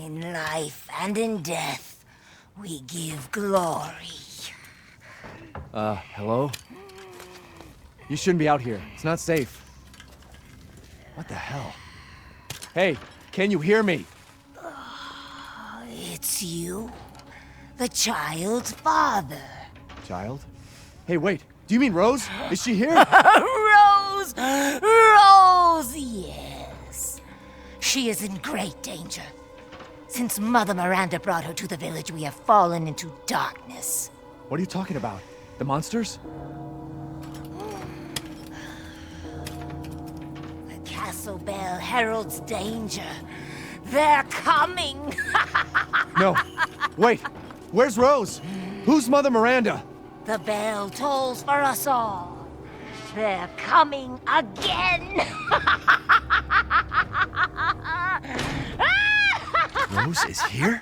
In life and in death, we give glory. Hello? You shouldn't be out here. It's not safe. What the hell? Hey, can you hear me? It's you, the child's father. Child? Hey, wait. Do you mean Rose? Is she here? Rose! Rose, yes. She is in great danger. Since Mother Miranda brought her to the village, we have fallen into darkness. What are you talking about? The monsters? The castle bell heralds danger. They're coming! No. Wait. Where's Rose? Who's Mother Miranda? The bell tolls for us all. They're coming again! Rose is here?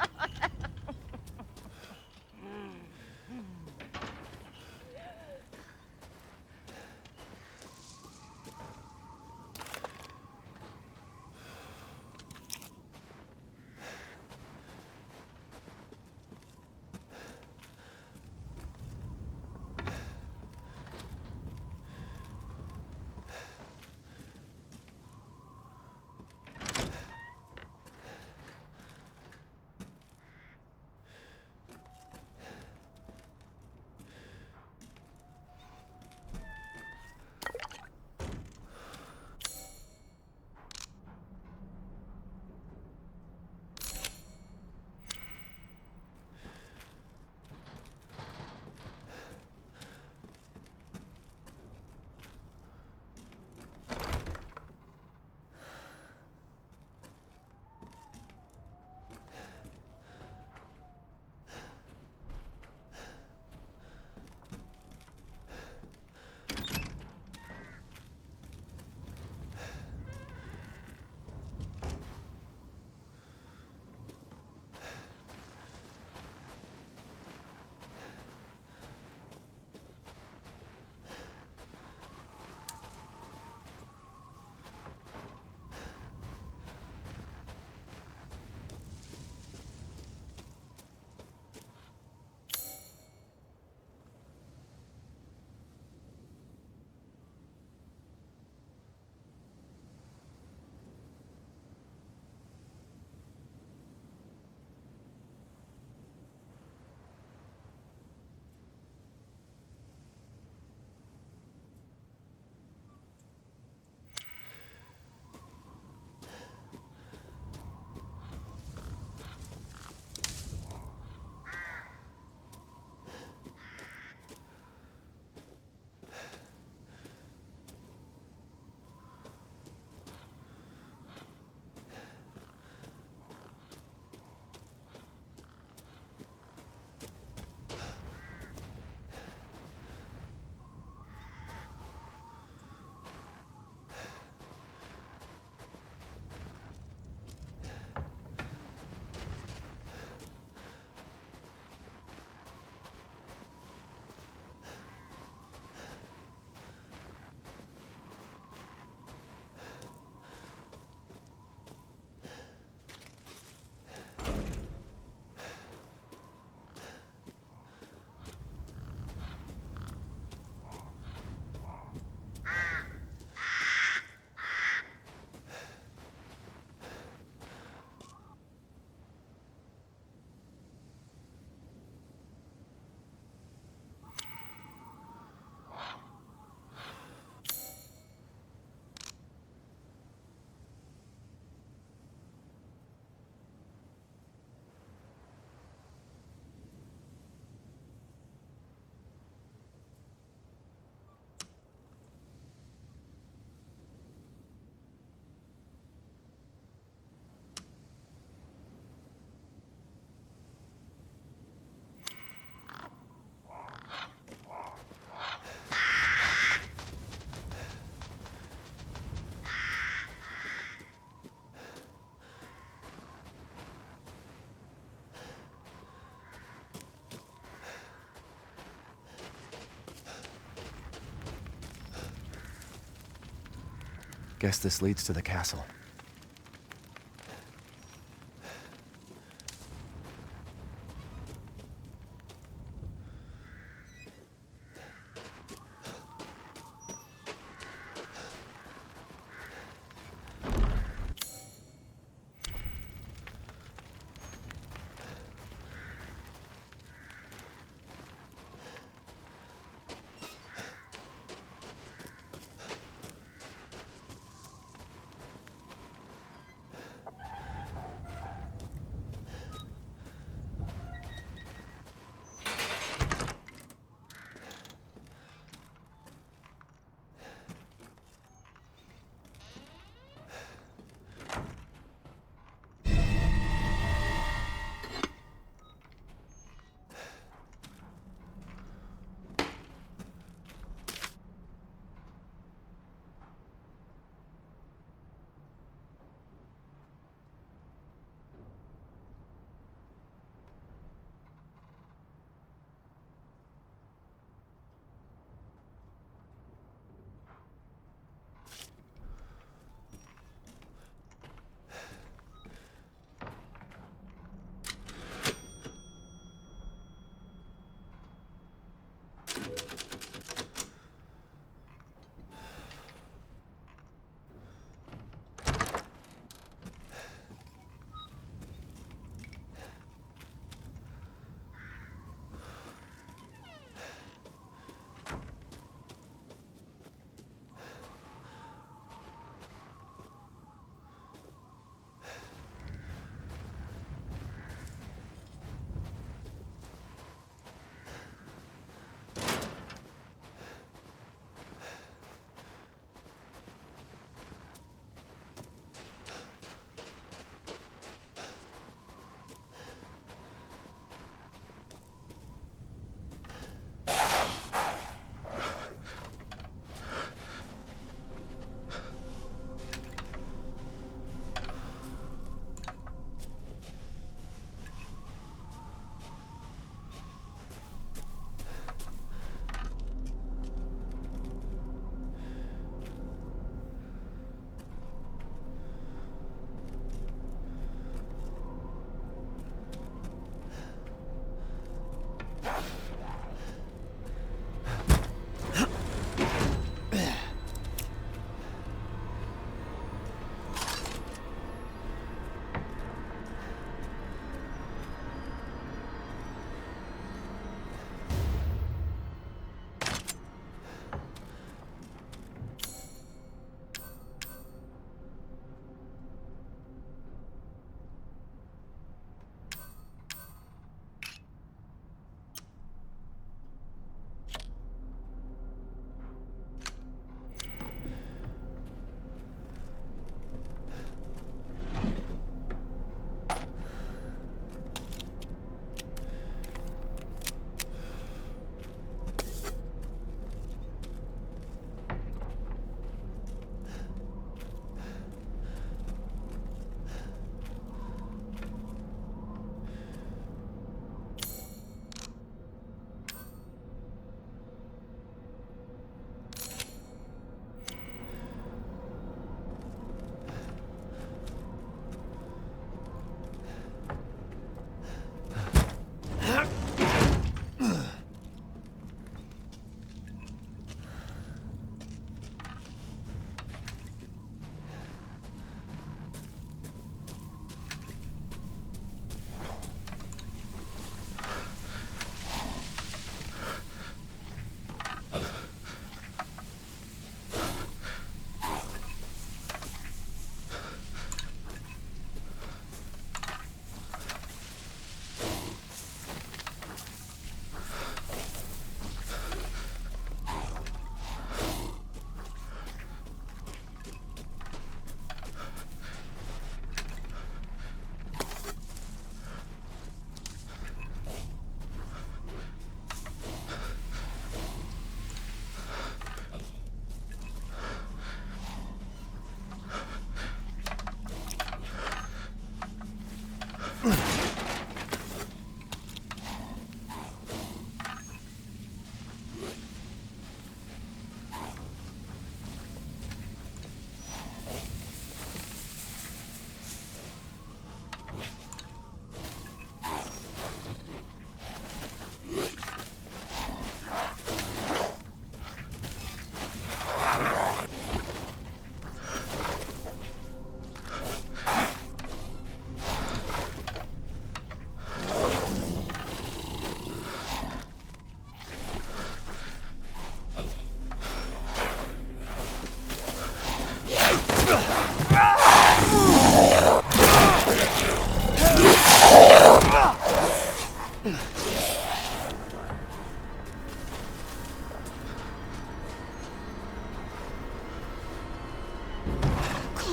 Guess this leads to the castle.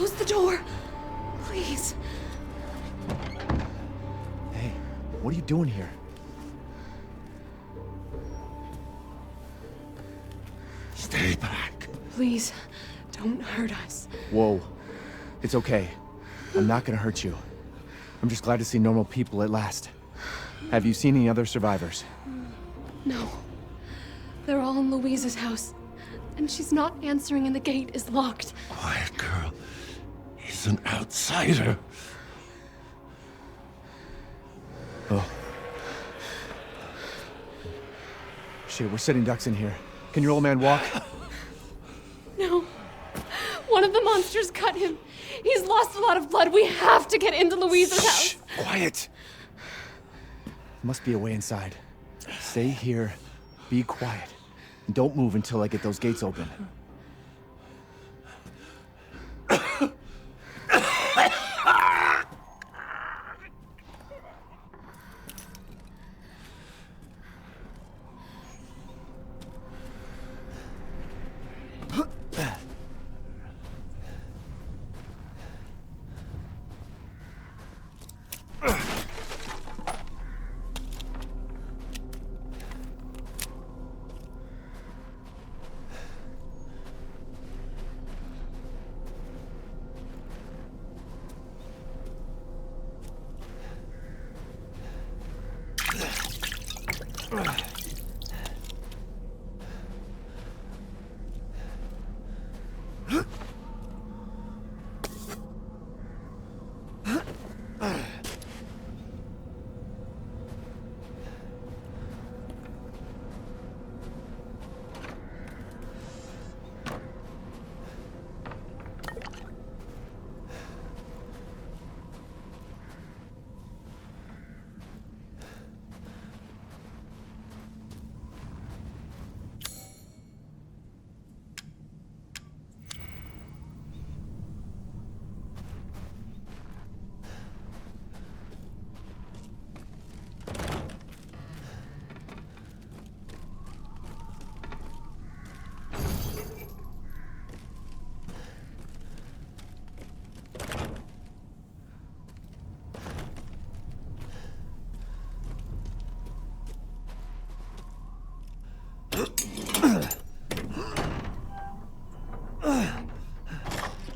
Close the door. Please. Hey, what are you doing here? Stay back. Please, don't hurt us. Whoa. It's okay. I'm not gonna hurt you. I'm just glad to see normal people at last. Have you seen any other survivors? No. They're all in Louise's house. And she's not answering and the gate is locked. Quiet girl. He's an outsider. Oh. Shit, we're sitting ducks in here. Can your old man walk? No. One of the monsters cut him. He's lost a lot of blood. We have to get into Louise's house. Quiet! Must be a way inside. Stay here, be quiet, and don't move until I get those gates open.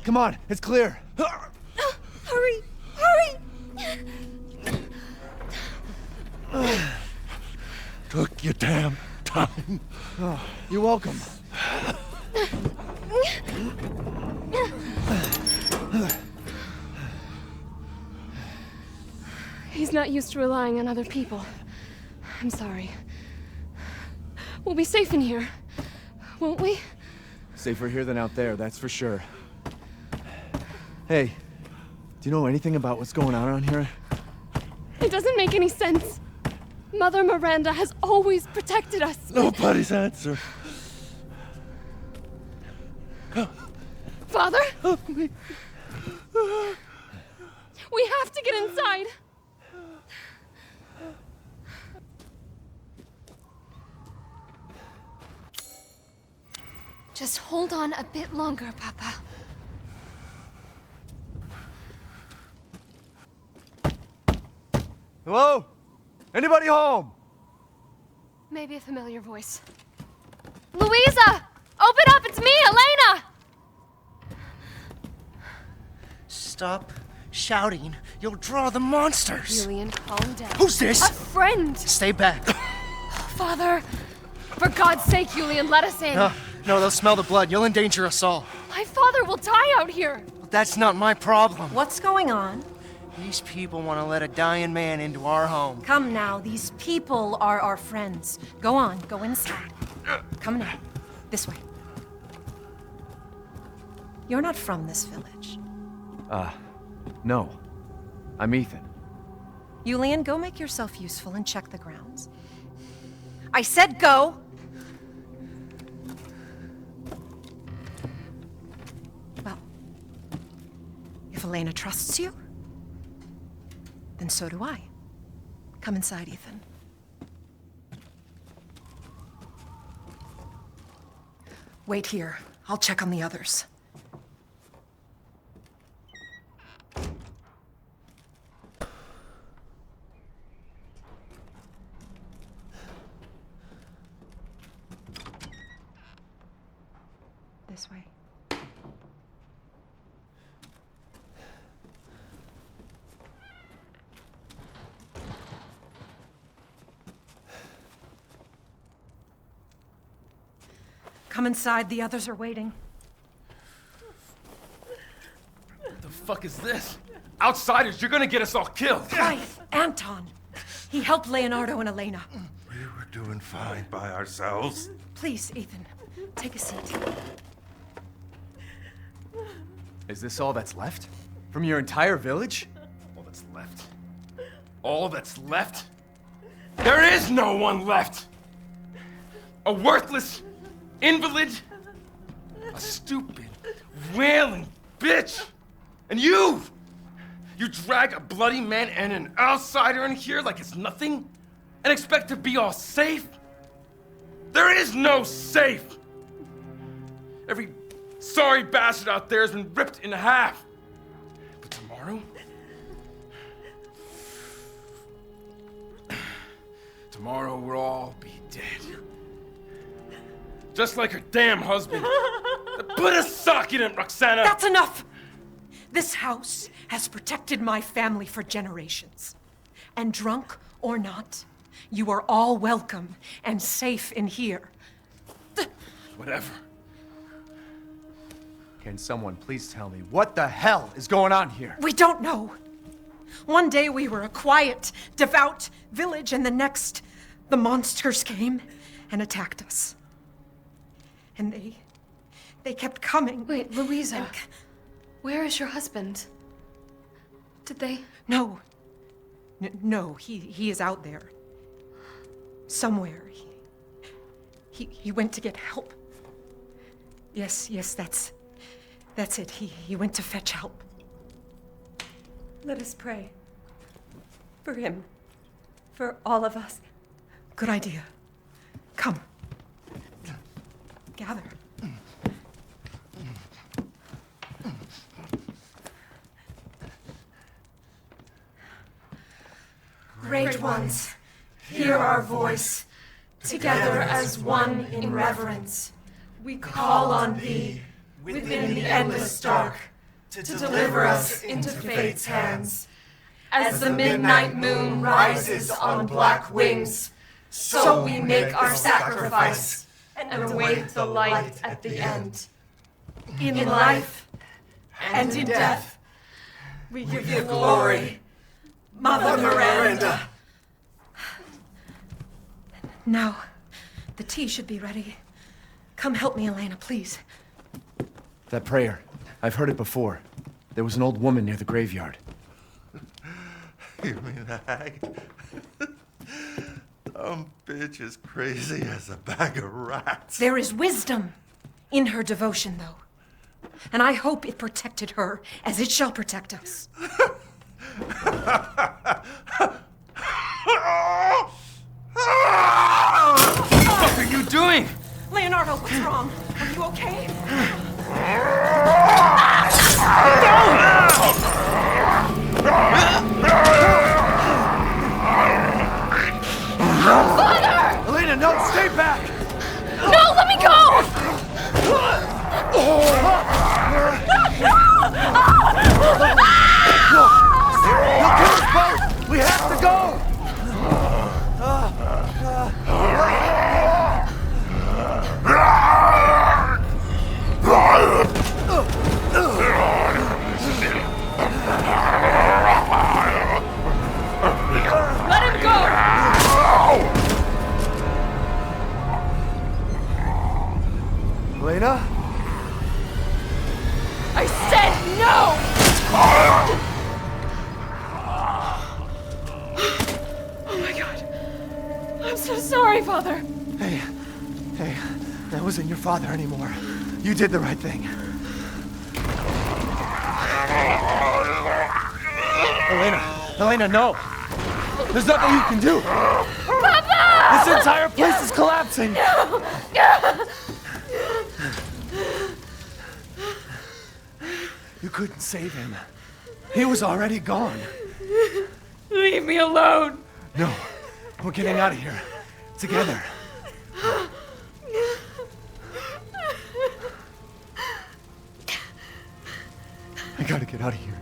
Come on, it's clear. Hurry! Hurry! Took your damn time. Oh, you're welcome. He's not used to relying on other people. I'm sorry. We'll be safe in here, won't we? Safer here than out there, that's for sure. Hey, do you know anything about what's going on around here? It doesn't make any sense. Mother Miranda has always protected us. Nobody's answer. Father? Help me. We have to get inside. Just hold on a bit longer, Papa. Hello? Anybody home? Maybe a familiar voice. Louisa! Open up! It's me, Elena! Stop shouting. You'll draw the monsters. Julian, calm down. Who's this? A friend! Stay back. Father! For God's sake, Julian, let us in. No, they'll smell the blood. You'll endanger us all. My father will die out here. That's not my problem. What's going on? These people want to let a dying man into our home. Come now, these people are our friends. Go on, go inside. Come now, this way. You're not from this village. No. I'm Ethan. Julian, go make yourself useful and check the grounds. I said go! Well, if Elena trusts you, then so do I. Come inside, Ethan. Wait here. I'll check on the others. This way. Come inside, the others are waiting. What the fuck is this? Outsiders, you're gonna get us all killed! Quiet! Anton! He helped Leonardo and Elena. We were doing fine by ourselves. Please, Ethan, take a seat. Is this all that's left? From your entire village? All that's left? All that's left? There is no one left! A worthless invalid, a stupid, wailing bitch! And you drag a bloody man and an outsider in here like it's nothing? And expect to be all safe? There is no safe! Every sorry bastard out there has been ripped in half. But tomorrow? Tomorrow we'll all be dead. Just like her damn husband. Put a sock in him, Roxana! That's enough! This house has protected my family for generations. And drunk or not, you are all welcome and safe in here. Whatever. Can someone please tell me what the hell is going on here? We don't know. One day we were a quiet, devout village, and the next, the monsters came and attacked us. And they kept coming. Wait, Louisa. Where is your husband? Did they? No. No, he is out there. Somewhere. He went to get help. Yes, that's it. He went to fetch help. Let us pray. For him. For all of us. Good idea. Come. Gather. Great ones, hear our voice. Together as one in reverence, we call on thee within the endless dark to deliver us into fate's hands. As the midnight moon rises on black wings, so we make our sacrifice and await the light at the end. In life and in death, we give you glory, Mother Miranda. Now, the tea should be ready. Come help me, Elena, please. That prayer. I've heard it before. There was an old woman near the graveyard. You mean the hag? Dumb bitch is crazy as a bag of rats. There is wisdom in her devotion, though. And I hope it protected her as it shall protect us. What are you doing? Leonardo, what's wrong? Are you okay? Elena, no, stay back! No, let me go! You'll kill us both! We have to go! Let him go! Elena? I said no! Oh my God. I'm so sorry, Father. Hey, that wasn't your father anymore. You did the right thing. Elena, no! There's nothing you can do! Papa! This entire place is collapsing! You couldn't save him. He was already gone. Leave me alone. No, we're getting out of here. Together. gotta get out of here.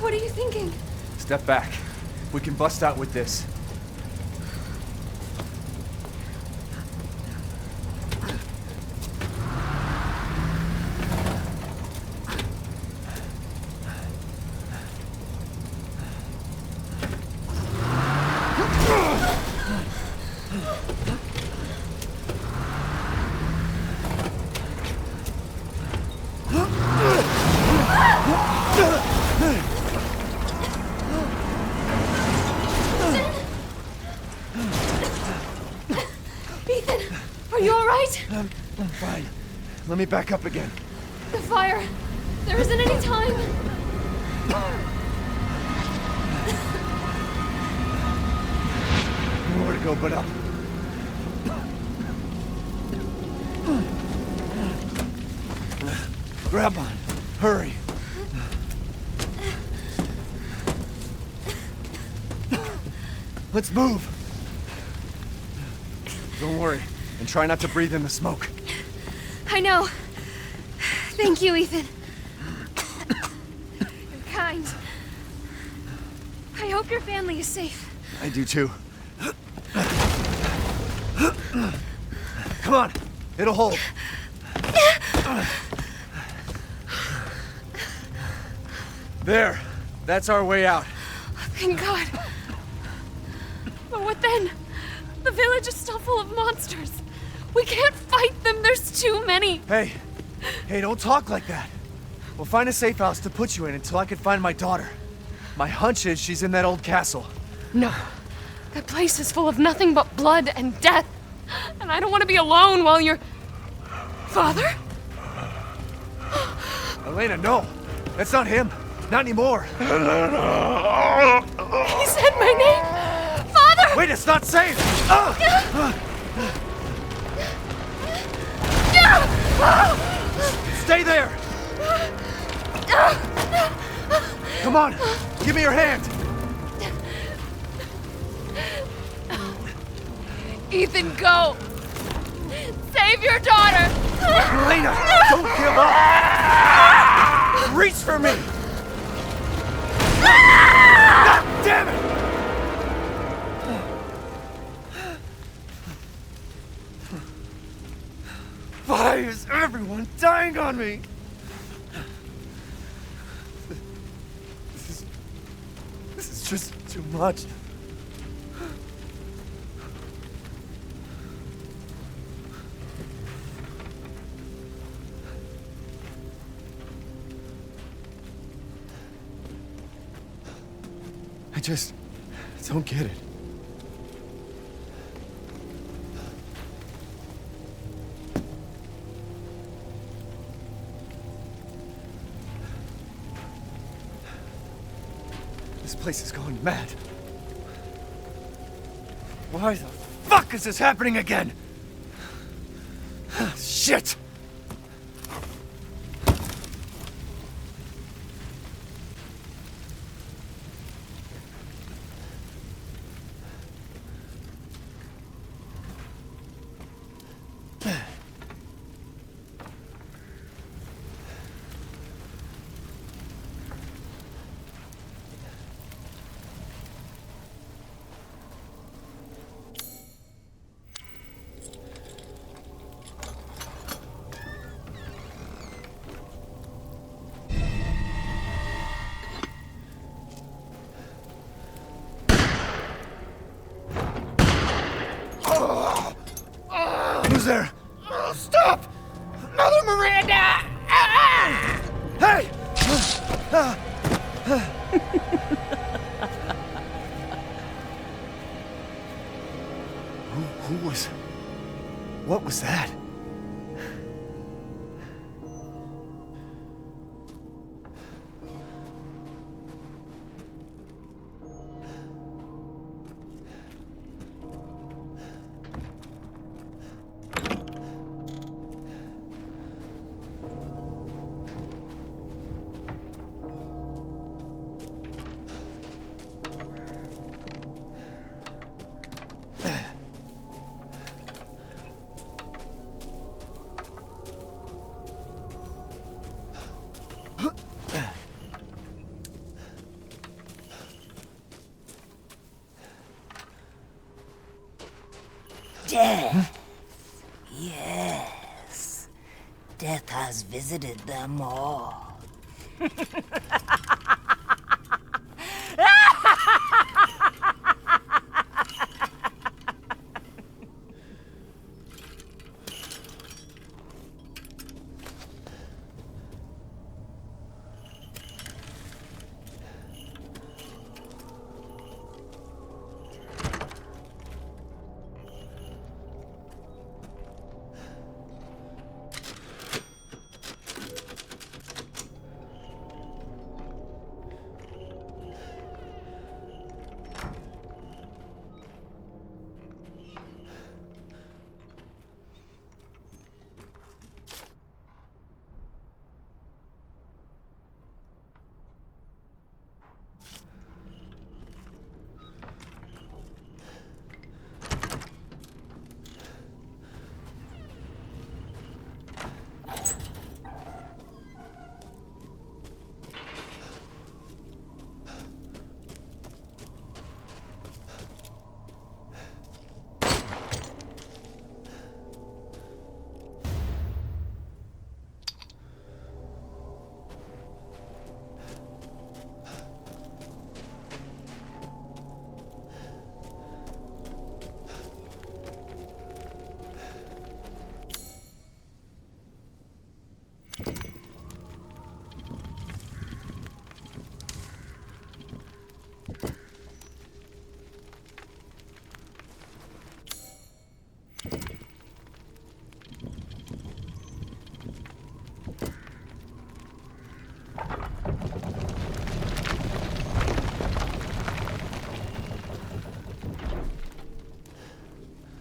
What are you thinking? Step back. We can bust out with this. Ethan, are you all right? I'm fine. Let me back up again. The fire. There isn't any time. Nowhere to go but up. Grab on. Hurry. Let's move. Don't worry, and try not to breathe in the smoke. I know. Thank you, Ethan. You're kind. I hope your family is safe. I do too. Come on, it'll hold. There, that's our way out. Thank God. But what then? The village is still full of monsters. We can't fight them, there's too many. Hey, don't talk like that. We'll find a safe house to put you in until I can find my daughter. My hunch is she's in that old castle. No. That place is full of nothing but blood and death. And I don't want to be alone while you're... Father? Elena, no. That's not him. Not anymore. He said my name! Father! Wait, it's not safe! Stay there! Come on, give me your hand! Ethan, go! Save your daughter! Elena, don't give up! Reach for me! God damn it! Why is everyone dying on me? This is just too much. just don't get it. This place is going mad. Why the fuck is this happening again? Shit! Who's there? Oh, stop! Mother Miranda! Hey! Who was... What was that? Death. Yes. Death has visited them all.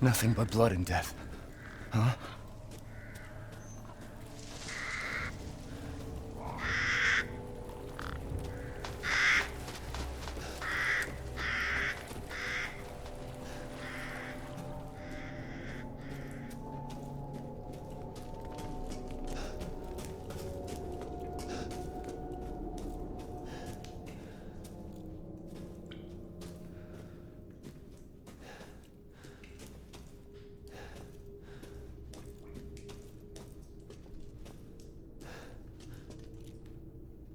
Nothing but blood and death. Huh?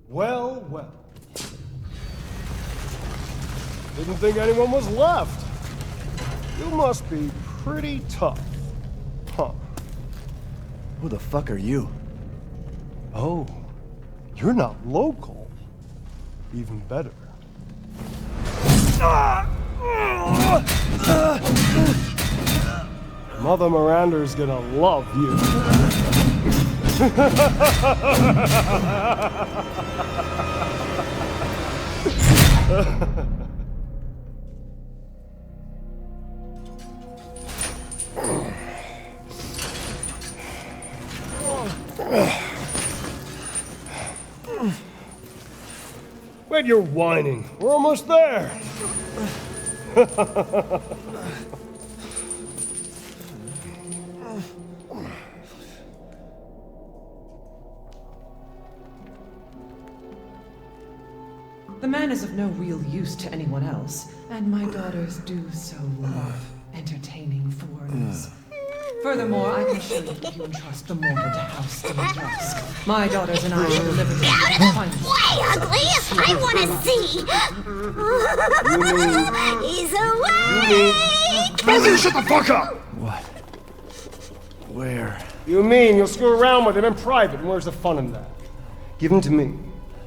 Well, well. Didn't think anyone was left. You must be pretty tough. Huh. Who the fuck are you? Oh, you're not local. Even better. Mother Miranda's gonna love you. Wait, you're whining. We're almost there. The man is of no real use to anyone else, and my daughters do so love entertaining foreigners. Furthermore, I can assure you that you entrust the mortal to House Dusk. My daughters and I will deliver to you the finest. Way ugly! I want to see! He's away! Better shut the fuck up! What? Where? You mean you'll screw around with him in private, and where's the fun in that? Give him to me,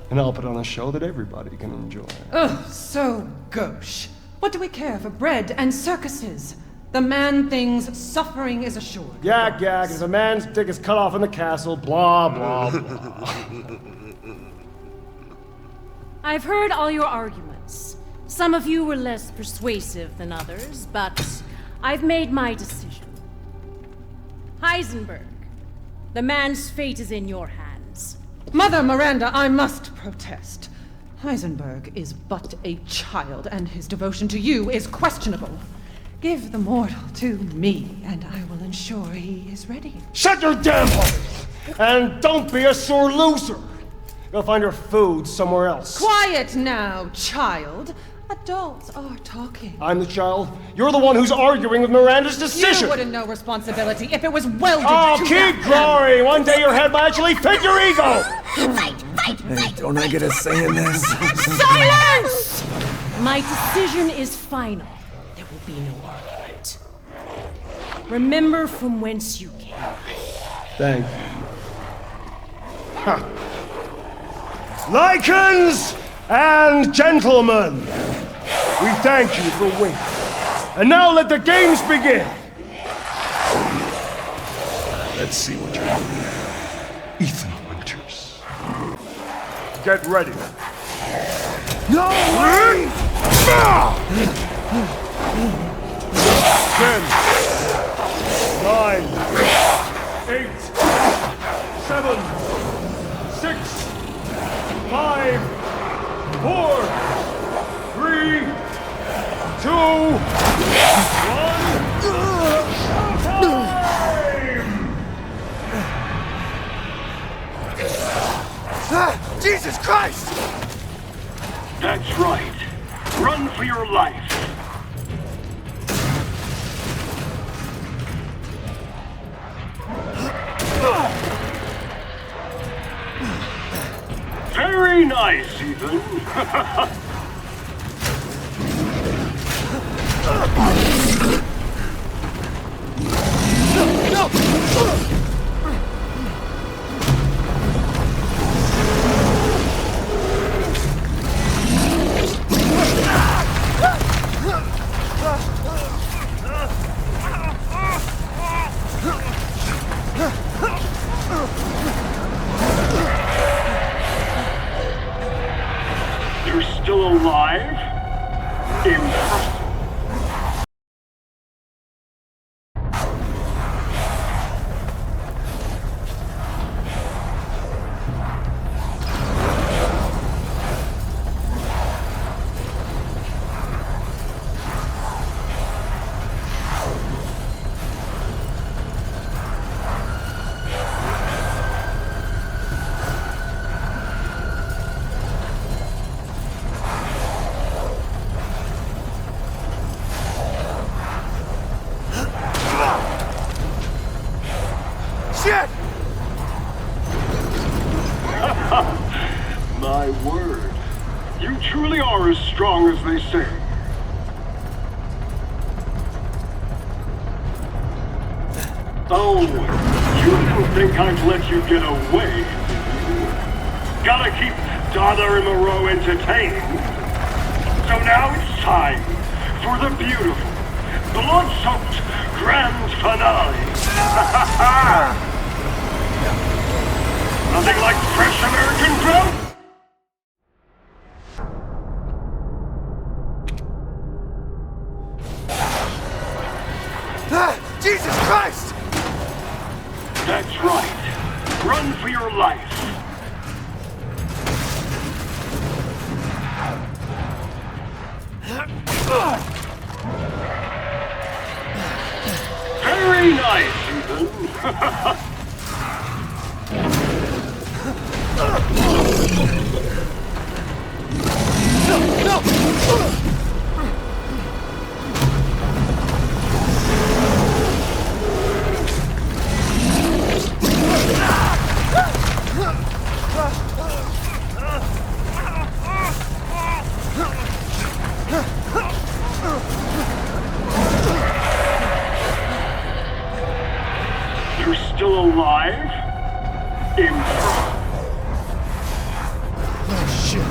and I'll put on a show that everybody can enjoy. Ugh, so gauche. What do we care for bread and circuses? The man-thing's suffering is assured. Gag, as a man's dick is cut off in the castle, blah, blah, blah. I've heard all your arguments. Some of you were less persuasive than others, but I've made my decision. Heisenberg, the man's fate is in your hands. Mother Miranda, I must protest. Heisenberg is but a child, and his devotion to you is questionable. Give the mortal to me, and I will ensure he is ready. Shut your damn hole! And don't be a sore loser! Go find your food somewhere else. Quiet now, child. Adults are talking. I'm the child. You're the one who's arguing with Miranda's decision. You wouldn't know responsibility if it was welded Oh, to keep that glory! One day your head might actually fit your ego! Hey, don't I get a say in this? Silence! My decision is final. There will be no argument. Remember from whence you came. Thank you. Huh. Lycans and gentlemen, we thank you for waiting. And now let the games begin! Let's see what you're doing. Ethan Winters. Get ready. No way! 10, 9, 8, 7, 6, 5, 4, 3, 2, 1, Jesus Christ! That's right. Run for your life. Very nice, Ethan. You're still alive? Impressive. Shit! My word. You truly are as strong as they say. Oh, you didn't think I'd let you get away. Gotta keep Donna and Moreau entertained. So now it's time for the beautiful, blood-soaked grand finale. Nothing like fresh American growth. Ah, Jesus Christ! That's right. Run for your life. Very nice, Ethan. You're still alive? Impressive. Oh, shit.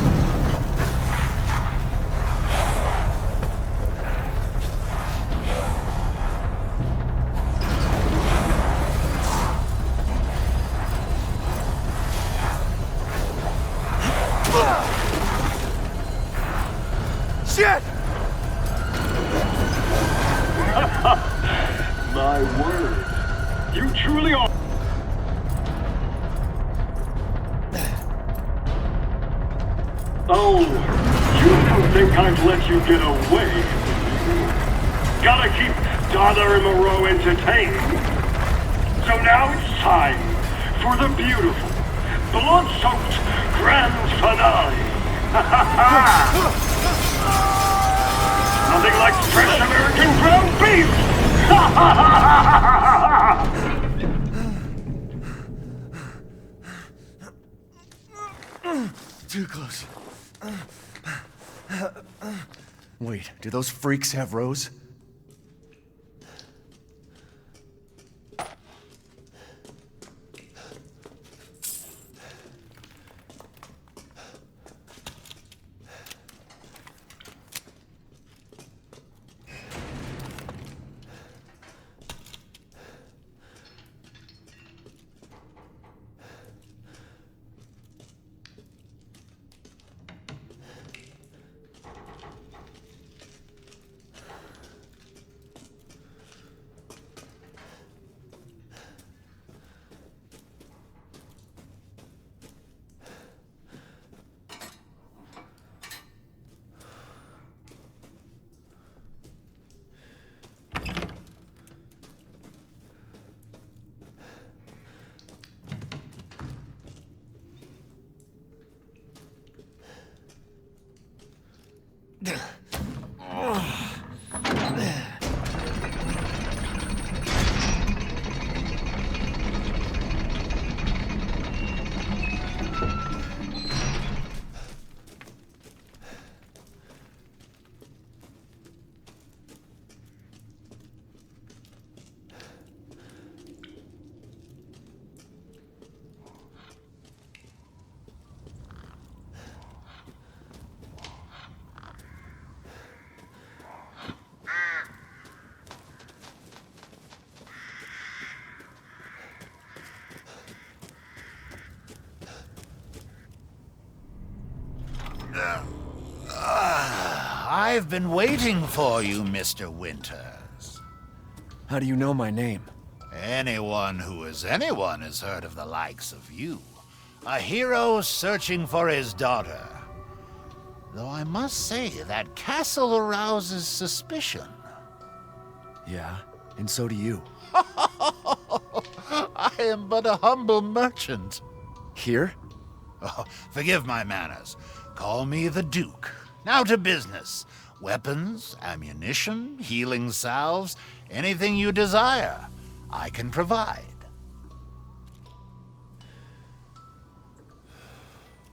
Shit! My word. You truly are. Oh, you don't think I'd let you get away? Gotta keep Donna and Moreau entertained. So now it's time for the beautiful, blood-soaked grand finale. Nothing like fresh American ground beef! Too close. Wait, do those freaks have Rose? I've been waiting for you, Mr. Winters. How do you know my name? Anyone who is anyone has heard of the likes of you. A hero searching for his daughter. Though I must say, that castle arouses suspicion. Yeah, and so do you. I am but a humble merchant. Here? Oh, forgive my manners. Call me the Duke. Now to business. Weapons, ammunition, healing salves, anything you desire, I can provide.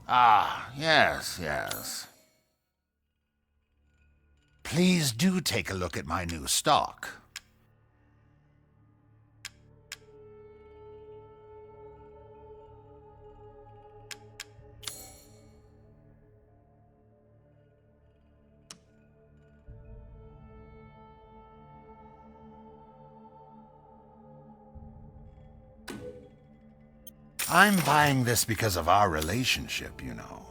Ah, yes. Please do take a look at my new stock. I'm buying this because of our relationship, you know.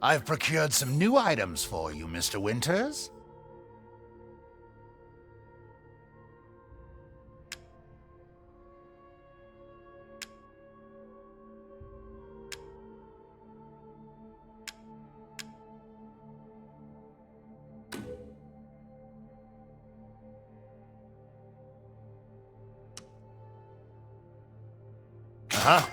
I've procured some new items for you, Mr. Winters. Uh-huh.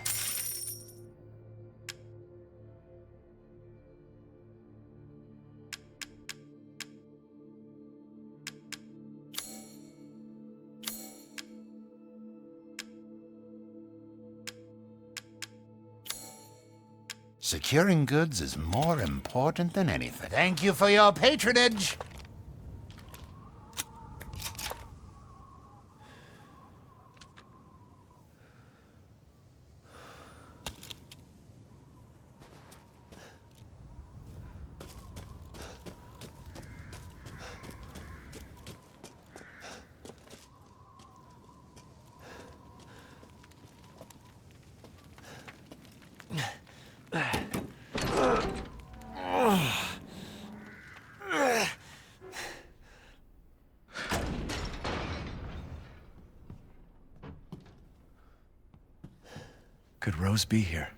Securing goods is more important than anything. Thank you for your patronage. Could Rose be here?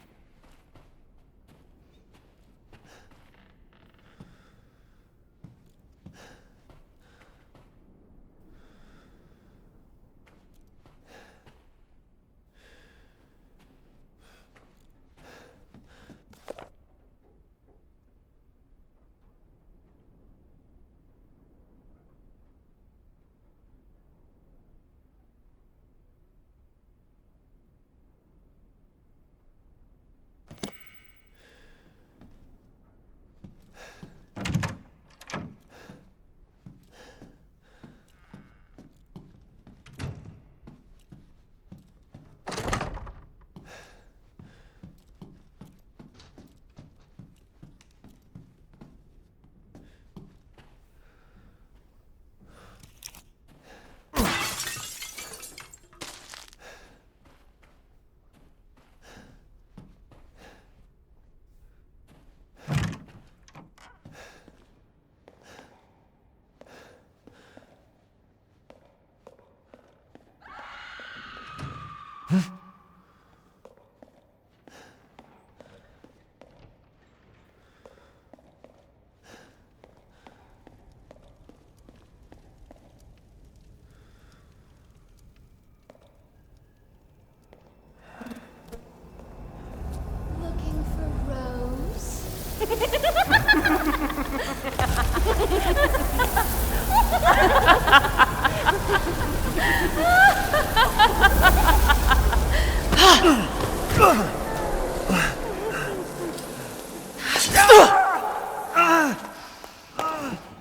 Looking for Rose?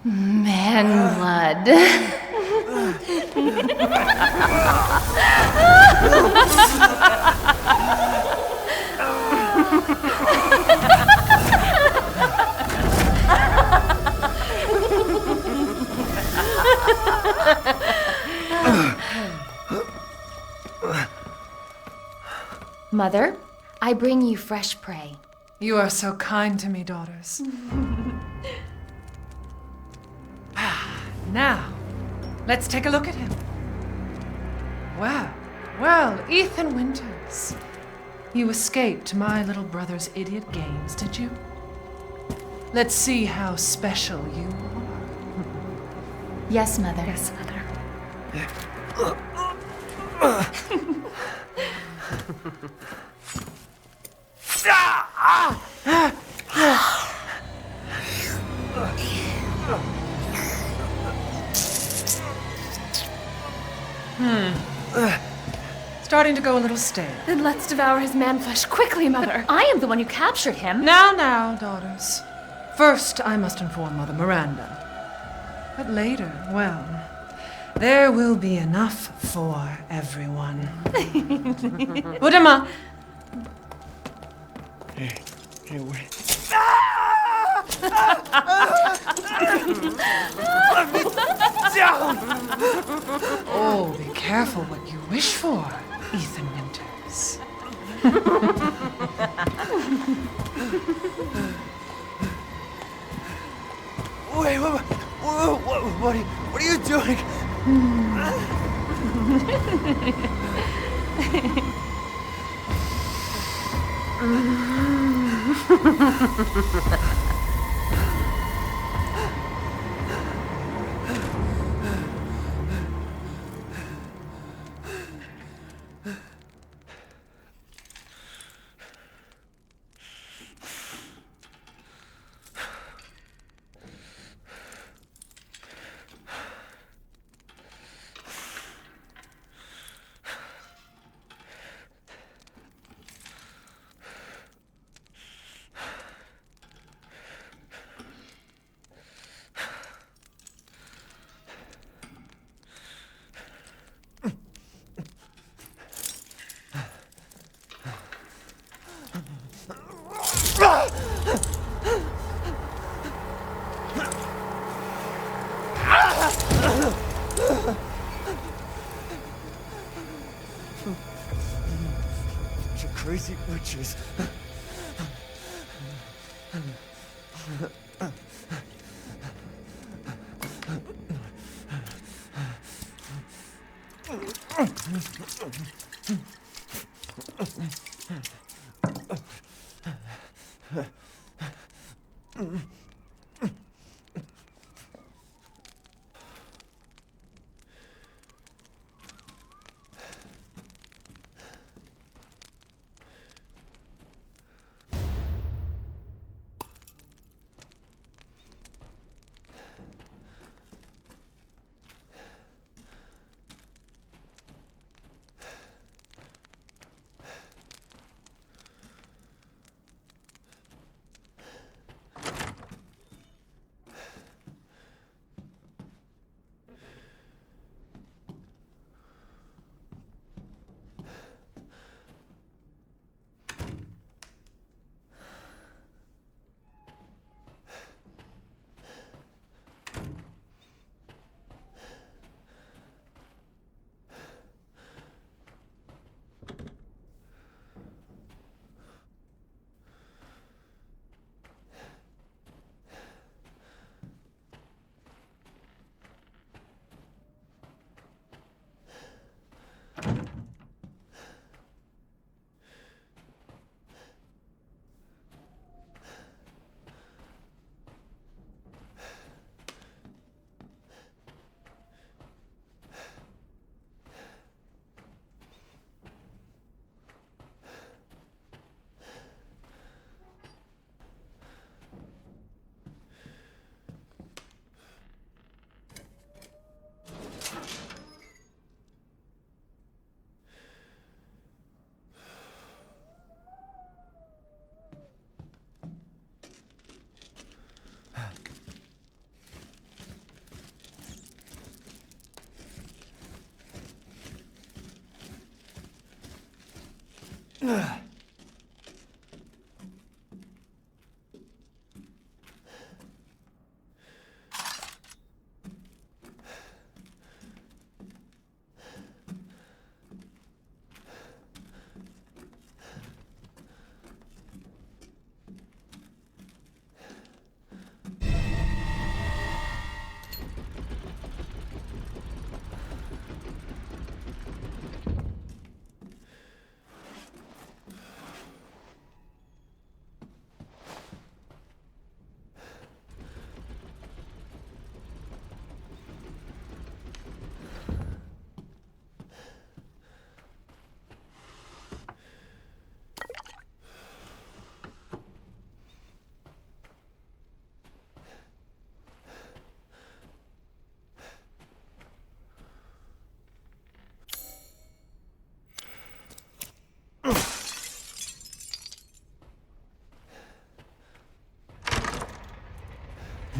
Man blood. Mother, I bring you fresh prey. You are so kind to me, daughters. Now, let's take a look at him. Well, Ethan Winters. You escaped my little brother's idiot games, did you? Let's see how special you are. Yes, Mother. Yes, Mother. Starting to go a little stale. Then let's devour his man flesh quickly, Mother. I am the one who captured him. Now, daughters. First, I must inform Mother Miranda. But later, well, there will be enough for everyone. Udama! Hey, wait. Oh, be careful what you wish for, Ethan Winters. Wait, what are you doing? Crazy witches.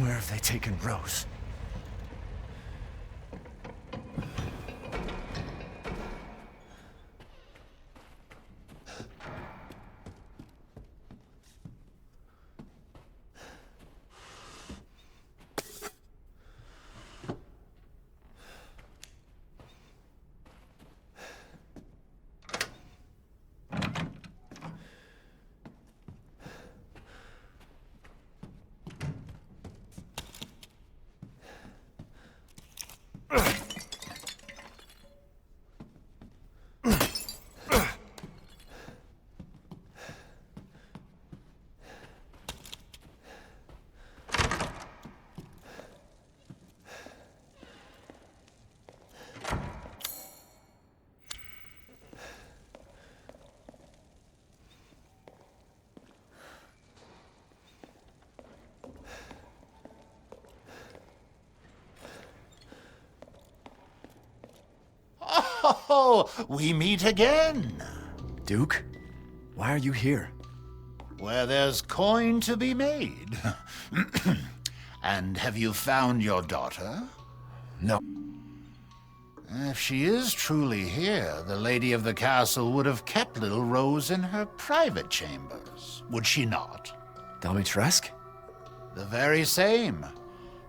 Where have they taken Rose? Oh, we meet again. Duke? Why are you here? Where there's coin to be made. And have you found your daughter? No. If she is truly here, the lady of the castle would have kept little Rose in her private chambers, would she not? Dimitrescu? The very same.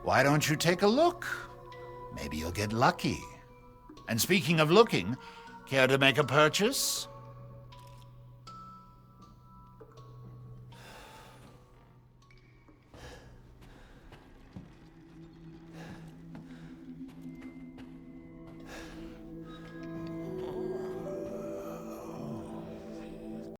Why don't you take a look? Maybe you'll get lucky. And speaking of looking, care to make a purchase?